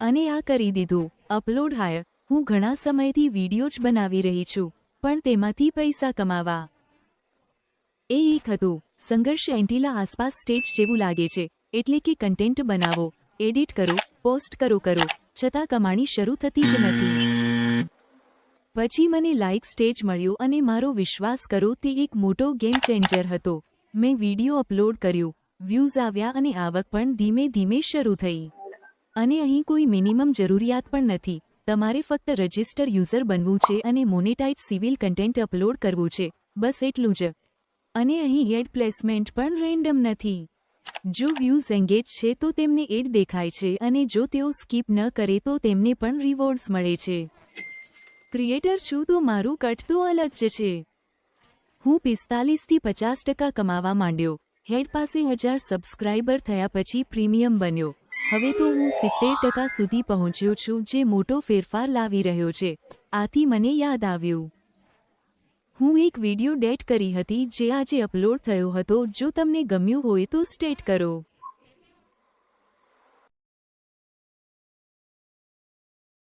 અને આ કરી દીધું અપલોડ. હાય, હું ઘણા સમયથી વિડીયો જ બનાવી રહી છું, પણ તેમાંથી પૈસા કમાવા. એ એક હતું સંઘર્ષ. એન્ટિલા આસપાસ સ્ટેજ જેવું લાગે છે, એટલે કે કન્ટેન્ટ બનાવો, એડિટ કરો, પોસ્ટ કરો, છતાં કમાણી શરૂ થતી જ નથી. પછી મને લાઇક સ્ટેજ મળ્યો અને મારો વિશ્વાસ કરો, તે એક મોટો ગેમ ચેન્જર હતો. મેં વિડીયો અપલોડ કર્યું, વ્યૂઝ આવ્યા અને આવક પણ ધીમે ધીમે શરૂ થઈ. અને અહીં કોઈ મિનિમમ જરૂરિયાત પણ નથી. તમારે ફક્ત રજિસ્ટર યુઝર બનવું છે અને મોનેટાઇઝ સિવિલ કન્ટેન્ટ અપલોડ કરવું છે, બસ એટલું જ. અને અહીં એડ પ્લેસમેન્ટ પણ રેન્ડમ નથી. જો વ્યૂઝ એન્ગેજ છે તો તેમને એડ દેખાય છે, અને જો તેઓ સ્કીપ ન કરે તો તેમને પણ રિવોર્ડ્સ મળે છે. ક્રિએટર છું તો મારું કટ તો અલગ જ છે. હું 45 થી 50% કમાવા માંડ્યો. હેડ પાસે 1000 સબસ્ક્રાઇબર થયા પછી પ્રીમિયમ બન્યો. હવે તો હું 70% સુધી પહોંચ્યો છું, જે મોટો ફેરફાર લાવી રહ્યો છે. આથી મને યાદ આવ્યું, હું એક વિડીયો ડેટ કરી હતી જે આજે અપલોડ થયો હતો. જો તમને ગમ્યું હોય તો સ્ટેટ કરો.